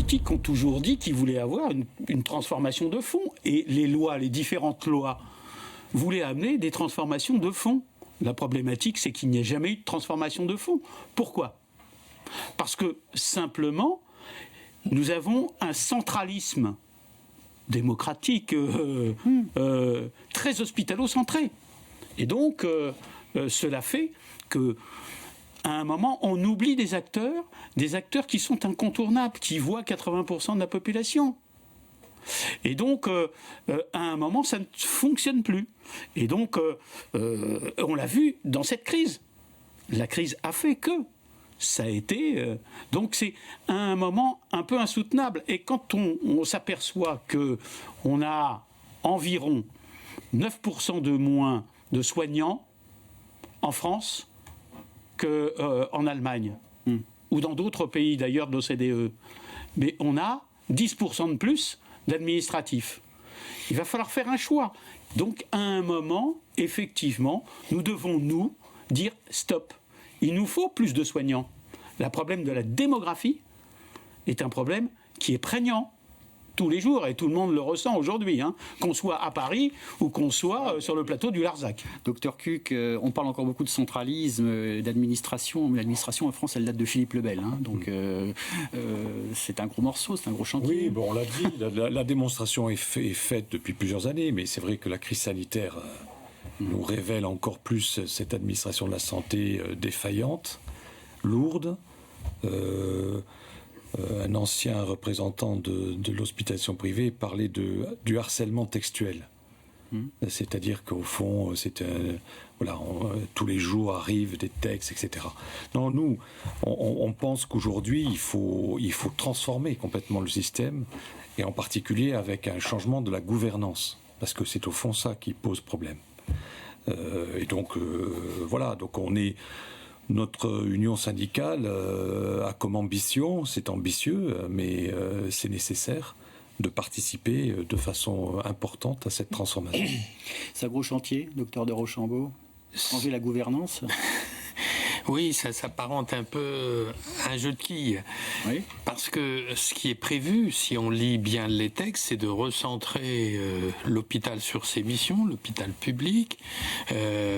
politiques ont toujours dit qu'ils voulaient avoir une transformation de fond. Et les différentes lois, voulaient amener des transformations de fond. La problématique, c'est qu'il n'y a jamais eu de transformation de fond. Pourquoi ? Parce que, simplement, nous avons un centralisme démocratique très hospitalo-centré. Et donc, cela fait que, à un moment, on oublie des acteurs qui sont incontournables, qui voient 80% de la population. Et donc, à un moment, ça ne fonctionne plus. Et donc, on l'a vu dans cette crise. La crise a fait que ça a été... donc, c'est à un moment un peu insoutenable. Et quand on s'aperçoit qu'on a environ 9% de moins de soignants en France qu'en Allemagne, ou dans d'autres pays d'ailleurs de l'OCDE, mais on a 10% de plus d'administratifs. Il va falloir faire un choix. Donc, à un moment, effectivement, nous devons, dire stop. Il nous faut plus de soignants. Le problème de la démographie est un problème qui est prégnant tous les jours, et tout le monde le ressent aujourd'hui, qu'on soit à Paris ou qu'on soit sur le plateau du Larzac. Docteur Cuc, on parle encore beaucoup de centralisme, d'administration, mais l'administration en France, elle date de Philippe le Bel, donc c'est un gros morceau, c'est un gros chantier. Oui, bon, on l'a dit, la démonstration est faite depuis plusieurs années, mais c'est vrai que la crise sanitaire nous révèle encore plus cette administration de la santé défaillante, lourde. Un ancien représentant de l'hospitalisation privée parlait du harcèlement textuel. C'est-à-dire qu'au fond, tous les jours arrivent des textes, etc. Non, nous, on pense qu'aujourd'hui, il faut transformer complètement le système, et en particulier avec un changement de la gouvernance, parce que c'est au fond ça qui pose problème. Et donc, donc on est... Notre union syndicale a comme ambition, c'est ambitieux, mais c'est nécessaire de participer de façon importante à cette transformation. C'est un gros chantier, docteur de Rochambeau, changer la gouvernance. Oui, ça s'apparente un peu à un jeu de quilles. Oui. Parce que ce qui est prévu, si on lit bien les textes, c'est de recentrer l'hôpital sur ses missions, l'hôpital public.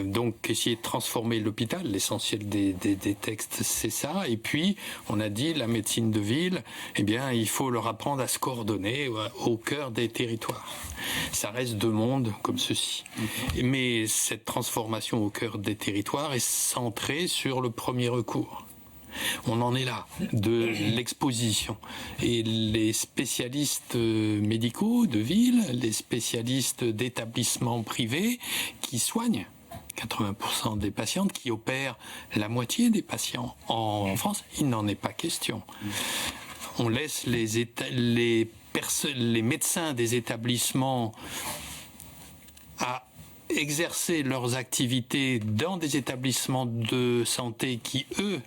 Donc, essayer de transformer l'hôpital, l'essentiel des textes, c'est ça. Et puis, on a dit, la médecine de ville, il faut leur apprendre à se coordonner au cœur des territoires. Ça reste deux mondes comme ceci. Mais cette transformation au cœur des territoires est centrée sur le premier recours. On en est là, de l'exposition. Et les spécialistes médicaux de ville, les spécialistes d'établissements privés qui soignent 80% des patientes, qui opèrent la moitié des patients en France, il n'en est pas question. On laisse les médecins des établissements à exercer leurs activités dans des établissements de santé qui, eux,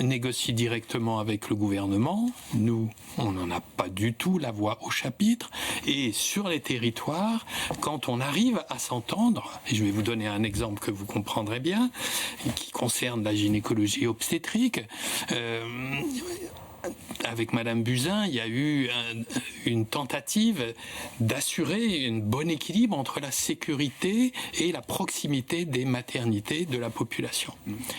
négocient directement avec le gouvernement. Nous, on n'en a pas du tout la voix au chapitre. Et sur les territoires, quand on arrive à s'entendre, et je vais vous donner un exemple que vous comprendrez bien, qui concerne la gynécologie obstétrique, avec Madame Buzyn, il y a eu une tentative d'assurer un bon équilibre entre la sécurité et la proximité des maternités de la population.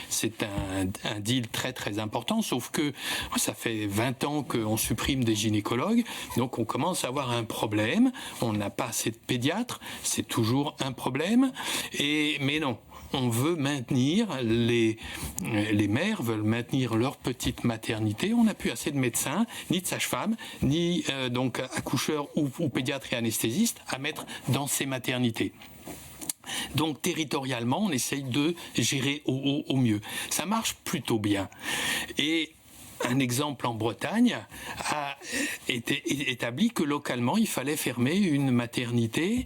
C'est un deal très très important, sauf que ça fait 20 ans qu'on supprime des gynécologues, donc on commence à avoir un problème. On n'a pas assez de pédiatres, c'est toujours un problème, mais non. On veut maintenir, les mères veulent maintenir leur petite maternité. On n'a plus assez de médecins, ni de sages-femmes, ni donc accoucheurs ou pédiatres et anesthésistes à mettre dans ces maternités. Donc territorialement, on essaye de gérer au mieux. Ça marche plutôt bien. Et un exemple en Bretagne a été établi que localement il fallait fermer une maternité,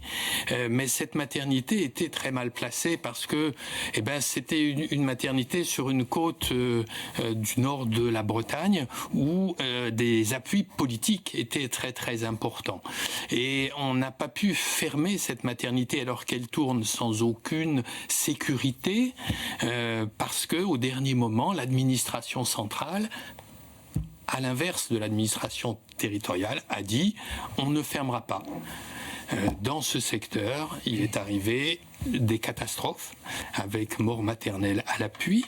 mais cette maternité était très mal placée parce que c'était une maternité sur une côte du nord de la Bretagne où des appuis politiques étaient très très importants. Et on n'a pas pu fermer cette maternité alors qu'elle tourne sans aucune sécurité parce que au dernier moment l'administration centrale à l'inverse de l'administration territoriale, a dit on ne fermera pas. Dans ce secteur, il est arrivé des catastrophes avec mort maternelle à l'appui.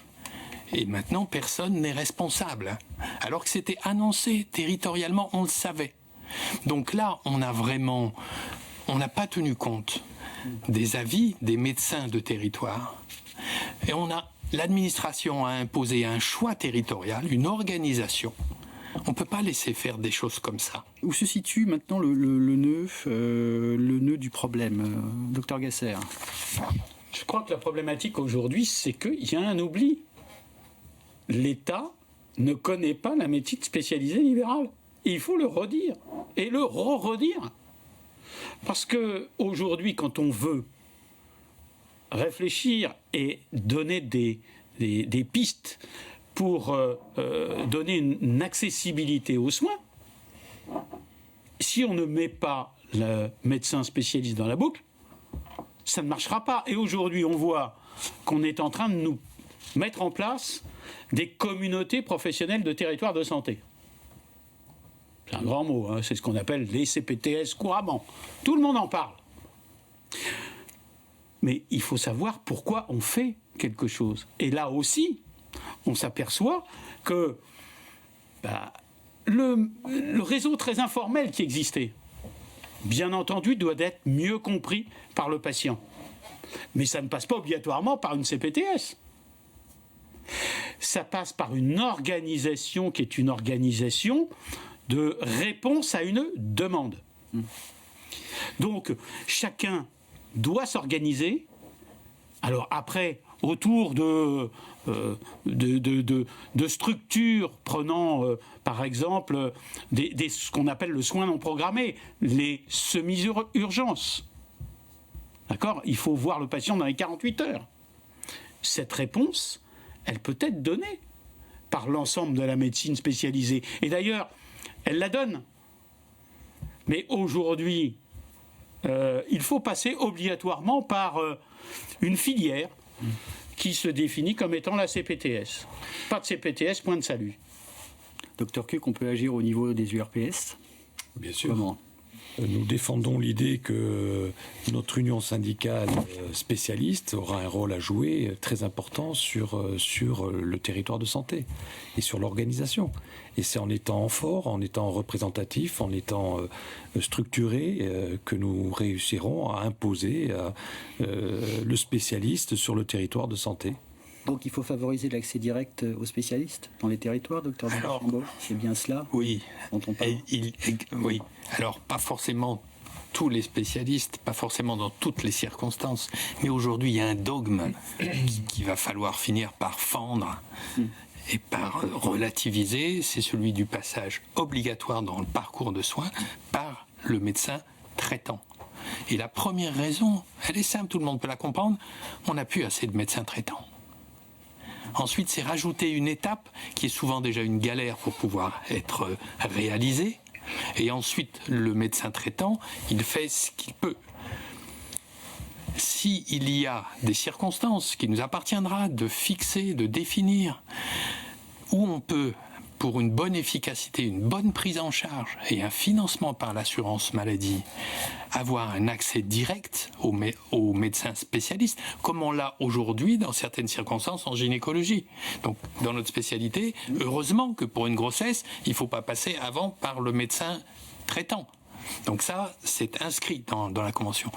Et maintenant, personne n'est responsable. Alors que c'était annoncé territorialement, on le savait. Donc là, on n'a pas tenu compte des avis des médecins de territoire. Et l'administration a imposé un choix territorial, une organisation. On ne peut pas laisser faire des choses comme ça. Où se situe maintenant le nœud du problème, docteur Gasser? Je crois que la problématique aujourd'hui, c'est qu'il y a un oubli. L'État ne connaît pas la médecine spécialisée libérale. Et il faut le redire. Et le redire. Parce qu'aujourd'hui, quand on veut réfléchir et donner des pistes pour donner une accessibilité aux soins, si on ne met pas le médecin spécialiste dans la boucle, ça ne marchera pas. Et aujourd'hui, on voit qu'on est en train de nous mettre en place des communautés professionnelles de territoire de santé. C'est un grand mot, hein, c'est ce qu'on appelle les CPTS couramment. Tout le monde en parle. Mais il faut savoir pourquoi on fait quelque chose. Et là aussi, on s'aperçoit que le réseau très informel qui existait, bien entendu, doit être mieux compris par le patient. Mais ça ne passe pas obligatoirement par une CPTS. Ça passe par une organisation qui est une organisation de réponse à une demande. Donc, chacun doit s'organiser. Alors après, autour de structures prenant, par exemple, ce qu'on appelle le soin non programmé, les semi-urgences. D'accord ? Il faut voir le patient dans les 48 heures. Cette réponse, elle peut être donnée par l'ensemble de la médecine spécialisée. Et d'ailleurs, elle la donne. Mais aujourd'hui, il faut passer obligatoirement par une filière qui se définit comme étant la CPTS. Pas de CPTS, point de salut. Docteur Cuc, on peut agir au niveau des URPS? Bien sûr. Comment? Nous défendons l'idée que notre union syndicale spécialiste aura un rôle à jouer très important sur le territoire de santé et sur l'organisation. Et c'est en étant fort, en étant représentatif, en étant structuré que nous réussirons à imposer le spécialiste sur le territoire de santé. Donc il faut favoriser l'accès direct aux spécialistes dans les territoires, docteur Chambaud? C'est bien cela oui, dont on parle? Oui. Alors, pas forcément tous les spécialistes, pas forcément dans toutes les circonstances, mais aujourd'hui, il y a un dogme qu'il va falloir finir par fendre et par relativiser, c'est celui du passage obligatoire dans le parcours de soins par le médecin traitant. Et la première raison, elle est simple, tout le monde peut la comprendre, on n'a plus assez de médecins traitants. Ensuite, c'est rajouter une étape qui est souvent déjà une galère pour pouvoir être réalisée. Et ensuite, le médecin traitant, il fait ce qu'il peut. S'il y a des circonstances qu'il nous appartiendra de fixer, de définir, où on peut, pour une bonne efficacité, une bonne prise en charge et un financement par l'assurance maladie, avoir un accès direct aux médecins spécialistes, comme on l'a aujourd'hui dans certaines circonstances en gynécologie. Donc, dans notre spécialité, heureusement que pour une grossesse, il ne faut pas passer avant par le médecin traitant. Donc ça, c'est inscrit dans la Convention.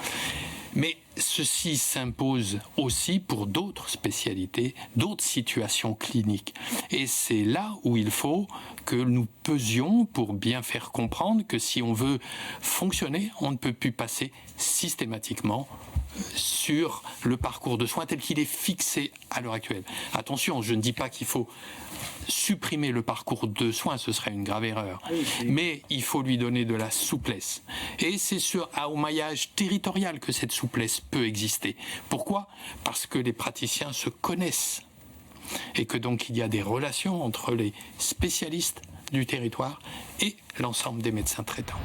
Mais ceci s'impose aussi pour d'autres spécialités, d'autres situations cliniques. Et c'est là où il faut que nous pesions pour bien faire comprendre que si on veut fonctionner, on ne peut plus passer systématiquement sur le parcours de soins tel qu'il est fixé à l'heure actuelle. Attention, je ne dis pas qu'il faut supprimer le parcours de soins, ce serait une grave erreur. Mais il faut lui donner de la souplesse. Et c'est au maillage territorial que cette souplesse peut exister. Pourquoi ? Parce que les praticiens se connaissent. Et que donc il y a des relations entre les spécialistes du territoire et l'ensemble des médecins traitants.